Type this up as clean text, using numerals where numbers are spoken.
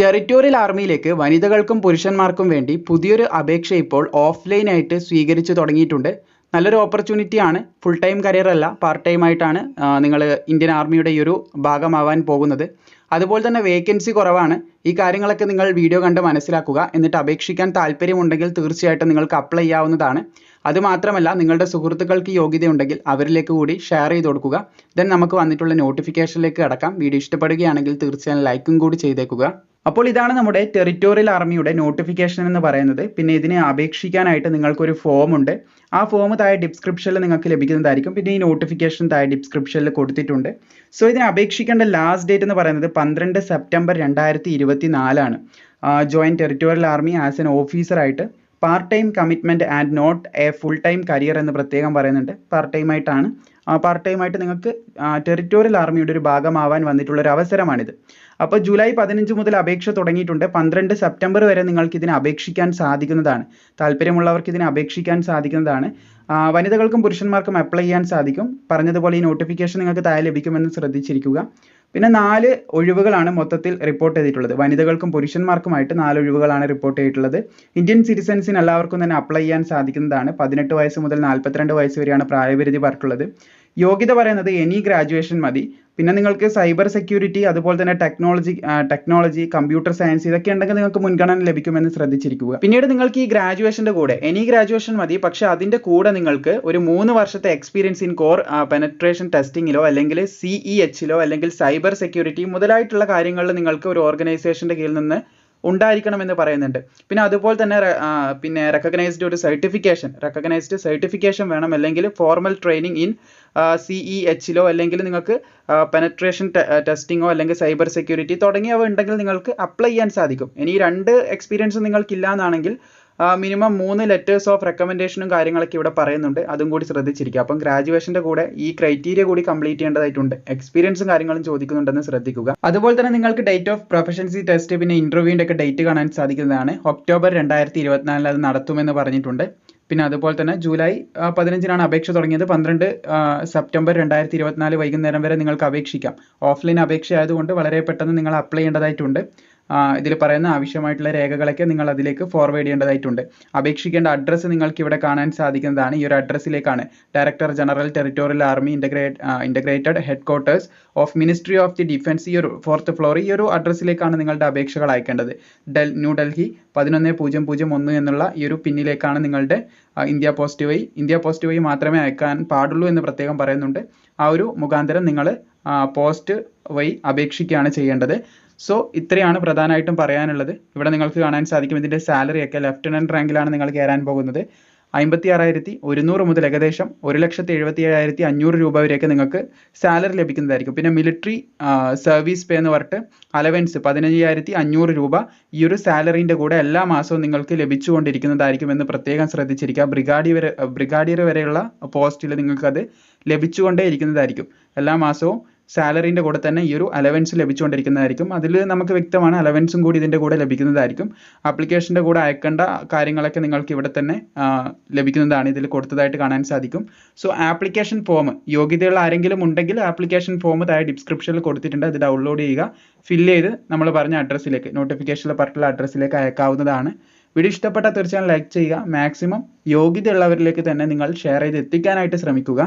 Territorial ആർമിയിലേക്ക് വനിതകൾക്കും പുരുഷന്മാർക്കും വേണ്ടി പുതിയൊരു അപേക്ഷ ഇപ്പോൾ ഓഫ്ലൈനായിട്ട് സ്വീകരിച്ചു തുടങ്ങിയിട്ടുണ്ട്. നല്ലൊരു ഓപ്പർച്യൂണിറ്റിയാണ്. ഫുൾ ടൈം കരിയർ അല്ല, പാർട്ട് ടൈം ആയിട്ടാണ് നിങ്ങൾ ഇന്ത്യൻ ആർമിയുടെ ഈ ഒരു ഭാഗമാവാൻ പോകുന്നത്. അതുപോലെ തന്നെ വേക്കൻസി കുറവാണ്. ഈ കാര്യങ്ങളൊക്കെ നിങ്ങൾ വീഡിയോ കണ്ട് മനസ്സിലാക്കുക. എന്നിട്ട് അപേക്ഷിക്കാൻ താല്പര്യമുണ്ടെങ്കിൽ തീർച്ചയായിട്ടും നിങ്ങൾക്ക് അപ്ലൈ ചെയ്യാവുന്നതാണ്. അതുമാത്രമല്ല, നിങ്ങളുടെ സുഹൃത്തുക്കൾക്ക് യോഗ്യതയുണ്ടെങ്കിൽ അവരിലേക്ക് കൂടി ഷെയർ ചെയ്ത് കൊടുക്കുക. ദെൻ നമുക്ക് വന്നിട്ടുള്ള നോട്ടിഫിക്കേഷനിലേക്ക് കടക്കാം. വീഡിയോ ഇഷ്ടപ്പെടുകയാണെങ്കിൽ തീർച്ചയായും ലൈക്കും കൂടി ചെയ്തേക്കുക. അപ്പോൾ ഇതാണ് നമ്മുടെ ടെറിട്ടോറിയൽ ആർമിയുടെ നോട്ടിഫിക്കേഷൻ എന്ന് പറയുന്നത്. പിന്നെ ഇതിനെ അപേക്ഷിക്കാനായിട്ട് നിങ്ങൾക്കൊരു ഫോം ഉണ്ട്. ആ ഫോം താഴെ ഡിസ്ക്രിപ്ഷനിൽ നിങ്ങൾക്ക് ലഭിക്കുന്നതായിരിക്കും. പിന്നെ ഈ നോട്ടിഫിക്കേഷൻ താഴെ ഡിസ്ക്രിപ്ഷനിൽ കൊടുത്തിട്ടുണ്ട്. സോ ഇതിനെ അപേക്ഷിക്കേണ്ട ലാസ്റ്റ് ഡേറ്റ് എന്ന് പറയുന്നത് 12 September 2024 join territorial army as an ഓഫീസറായിട്ട് part time commitment and not a full time career എന്ന് പ്രത്യേകം പറയുന്നുണ്ട്. പാർട്ട് ടൈം ആയിട്ടാണ്. പാർട്ട് ടൈം ആയിട്ട് നിങ്ങൾക്ക് ടെറിട്ടോറിയൽ ആർമിയുടെ ഒരു ഭാഗമാവാൻ വന്നിട്ടുള്ളൊരു അവസരമാണിത്. അപ്പോൾ ജൂലൈ 15 മുതൽ അപേക്ഷ തുടങ്ങിയിട്ടുണ്ട്. 12 സെപ്റ്റംബർ വരെ നിങ്ങൾക്ക് ഇതിന് അപേക്ഷിക്കാൻ സാധിക്കുന്നതാണ്. താല്പര്യമുള്ളവർക്ക് ഇതിന് അപേക്ഷിക്കാൻ സാധിക്കുന്നതാണ്. വനിതകൾക്കും പുരുഷന്മാർക്കും അപ്ലൈ ചെയ്യാൻ സാധിക്കും. പറഞ്ഞതുപോലെ ഈ നോട്ടിഫിക്കേഷൻ നിങ്ങൾക്ക് താഴെ ലഭിക്കുമെന്ന് ശ്രദ്ധിച്ചിരിക്കുക. പിന്നെ 4 ഒഴിവുകളാണ് മൊത്തത്തിൽ റിപ്പോർട്ട് ചെയ്തിട്ടുള്ളത്. വനിതകൾക്കും പുരുഷന്മാർക്കുമായിട്ട് 4 ഒഴിവുകളാണ് റിപ്പോർട്ട് ചെയ്തിട്ടുള്ളത്. ഇന്ത്യൻ സിറ്റിസൺസിന് എല്ലാവർക്കും തന്നെ അപ്ലൈ ചെയ്യാൻ സാധിക്കുന്നതാണ്. 18 വയസ്സ് മുതൽ 42 വയസ്സ് വരെയാണ് പ്രായപരിധി പറഞ്ഞിട്ടുള്ളത്. യോഗ്യത പറയുന്നത് എനി ഗ്രാജുവേഷൻ മതി. പിന്നെ നിങ്ങൾക്ക് സൈബർ സെക്യൂരിറ്റി, അതുപോലെ തന്നെ ടെക്നോളജി, കമ്പ്യൂട്ടർ സയൻസ് ഇതൊക്കെ ഉണ്ടെങ്കിൽ നിങ്ങൾക്ക് മുൻഗണന ലഭിക്കുമെന്ന് ശ്രദ്ധിച്ചിരിക്കുക. പിന്നീട് നിങ്ങൾക്ക് ഈ ഗ്രാജുവേഷൻ്റെ കൂടെ എനി ഗ്രാജുവേഷൻ മതി, പക്ഷേ അതിൻ്റെ കൂടെ നിങ്ങൾക്ക് ഒരു 3 വർഷത്തെ എക്സ്പീരിയൻസ് ഇൻ കോർ പെനട്രേഷൻ ടെസ്റ്റിങ്ങിലോ അല്ലെങ്കിൽ CEHലോ അല്ലെങ്കിൽ സൈബർ സെക്യൂരിറ്റി മുതലായിട്ടുള്ള കാര്യങ്ങളിൽ നിങ്ങൾക്ക് ഒരു ഓർഗനൈസേഷൻ്റെ കീഴിൽ നിന്ന് ഉണ്ടായിരിക്കണമെന്ന് പറയുന്നുണ്ട്. പിന്നെ അതുപോലെ തന്നെ റെക്കഗ്നൈസ്ഡ് സർട്ടിഫിക്കേഷൻ വേണം, അല്ലെങ്കിൽ ഫോർമൽ ട്രെയിനിങ് ഇൻ CEHലോ അല്ലെങ്കിൽ നിങ്ങൾക്ക് പെനട്രേഷൻ ടെസ്റ്റിങ്ങോ അല്ലെങ്കിൽ സൈബർ സെക്യൂരിറ്റി തുടങ്ങിയവ ഉണ്ടെങ്കിൽ നിങ്ങൾക്ക് അപ്ലൈ ചെയ്യാൻ സാധിക്കും. ഇനി 2 എക്സ്പീരിയൻസ് നിങ്ങൾക്കില്ല എന്നാണെങ്കിൽ മിനിമം 3 ലെറ്റേഴ്സ് ഓഫ് റെക്കമെൻഡേഷനും കാര്യങ്ങളൊക്കെ ഇവിടെ പറയുന്നുണ്ട്. അതും കൂടി ശ്രദ്ധിച്ചിരിക്കുക. അപ്പം ഗ്രാജുവേഷൻ്റെ കൂടെ ഈ ക്രൈറ്റീരിയ കൂടി കംപ്ലീറ്റ് ചെയ്യേണ്ടതായിട്ടുണ്ട്. എക്സ്പീരിയൻസും കാര്യങ്ങളും ചോദിക്കുന്നുണ്ടെന്ന് ശ്രദ്ധിക്കുക. അതുപോലെ തന്നെ നിങ്ങൾക്ക് ഡേറ്റ് ഓഫ് പ്രൊഫഷൻസി ടെസ്റ്റ് പിന്നെ ഇൻ്റർവ്യൂവിൻ്റെ ഒക്കെ ഡേറ്റ് കാണാൻ സാധിക്കുന്നതാണ്. ഒക്ടോബർ 2024 അത് നടത്തുമെന്ന് പറഞ്ഞിട്ടുണ്ട്. പിന്നെ അതുപോലെ തന്നെ ജൂലൈ 15 അപേക്ഷ തുടങ്ങിയത്. 12 സെപ്റ്റംബർ 2024 വൈകുന്നേരം വരെ നിങ്ങൾക്ക് അപേക്ഷിക്കാം. ഓഫ്ലൈൻ അപേക്ഷ ആയതുകൊണ്ട് വളരെ പെട്ടെന്ന് നിങ്ങൾ അപ്ലൈ ചെയ്യേണ്ടതായിട്ടുണ്ട്. ഇതിൽ പറയുന്ന ആവശ്യമായിട്ടുള്ള രേഖകളൊക്കെ നിങ്ങൾ അതിലേക്ക് ഫോർവേഡ് ചെയ്യേണ്ടതായിട്ടുണ്ട്. അപേക്ഷിക്കേണ്ട അഡ്രസ്സ് നിങ്ങൾക്ക് ഇവിടെ കാണാൻ സാധിക്കുന്നതാണ്. ഈ ഒരു അഡ്രസ്സിലേക്കാണ് director general territorial army integrated headquarters of ministry of the defence, ഈ ഒരു 4th ഫ്ലോർ, ഈ ഒരു അഡ്രസ്സിലേക്കാണ് നിങ്ങളുടെ അപേക്ഷകൾ അയക്കേണ്ടത്. ന്യൂഡൽഹി 11001 എന്നുള്ള ഈ ഒരു പിന്നിലേക്കാണ് നിങ്ങളുടെ ഇന്ത്യ പോസ്റ്റ് വഴി മാത്രമേ അയക്കാൻ പാടുള്ളൂ എന്ന് പ്രത്യേകം പറയുന്നുണ്ട്. ആ ഒരു മുഖാന്തരം നിങ്ങൾ പോസ്റ്റ് വഴി അപേക്ഷിക്കുകയാണ് ചെയ്യേണ്ടത്. സോ ഇത്രയാണ് പ്രധാനമായിട്ടും പറയാനുള്ളത്. ഇവിടെ നിങ്ങൾക്ക് കാണാൻ സാധിക്കും ഇതിൻ്റെ സാലറിയൊക്കെ. ലെഫ്റ്റനൻറ്റ് റാങ്കിലാണ് നിങ്ങൾ കയറാൻ പോകുന്നത്. 56,100 മുതൽ ഏകദേശം 1,77,500 രൂപ വരെയൊക്കെ നിങ്ങൾക്ക് സാലറി ലഭിക്കുന്നതായിരിക്കും. പിന്നെ മിലിറ്ററി സർവീസ് പേ എന്ന് പറഞ്ഞിട്ട് അലവൻസ് 15,500 രൂപ ഈ ഒരു സാലറീൻ്റെ കൂടെ എല്ലാ മാസവും നിങ്ങൾക്ക് ലഭിച്ചുകൊണ്ടിരിക്കുന്നതായിരിക്കും എന്ന് പ്രത്യേകം ശ്രദ്ധിച്ചിരിക്കുക. ബ്രിഗാഡിയർ വരെയുള്ള പോസ്റ്റിൽ നിങ്ങൾക്കത് ലഭിച്ചുകൊണ്ടേ ഇരിക്കുന്നതായിരിക്കും. എല്ലാ മാസവും സാലറീൻ്റെ കൂടെ തന്നെ ഈ ഒരു അലവൻസ് ലഭിച്ചുകൊണ്ടിരിക്കുന്നതായിരിക്കും. അതിൽ നമുക്ക് വ്യക്തമാണ് അലവൻസും കൂടി ഇതിൻ്റെ കൂടെ ലഭിക്കുന്നതായിരിക്കും. ആപ്ലിക്കേഷൻ്റെ കൂടെ അയക്കേണ്ട കാര്യങ്ങളൊക്കെ നിങ്ങൾക്ക് ഇവിടെ തന്നെ ലഭിക്കുന്നതാണ്. ഇതിൽ കൊടുത്തതായിട്ട് കാണാൻ സാധിക്കും. സോ ആപ്ലിക്കേഷൻ ഫോം യോഗ്യതയുള്ള ആരെങ്കിലും ഉണ്ടെങ്കിൽ ആപ്ലിക്കേഷൻ ഫോം താഴെ ഡിസ്ക്രിപ്ഷനിൽ കൊടുത്തിട്ടുണ്ട്. അത് ഡൗൺലോഡ് ചെയ്യുക, ഫില്ല് ചെയ്ത് നമ്മൾ പറഞ്ഞ അഡ്രസ്സിലേക്ക്, നോട്ടിഫിക്കേഷനിൽ പറഞ്ഞിട്ടുള്ള അഡ്രസ്സിലേക്ക് അയക്കാവുന്നതാണ്. വീഡിയോ ഇഷ്ടപ്പെട്ടാൽ തീർച്ചയായും ലൈക്ക് ചെയ്യുക. മാക്സിമം യോഗ്യതയുള്ളവരിലേക്ക് തന്നെ നിങ്ങൾ ഷെയർ ചെയ്ത് എത്തിക്കാനായിട്ട് ശ്രമിക്കുക.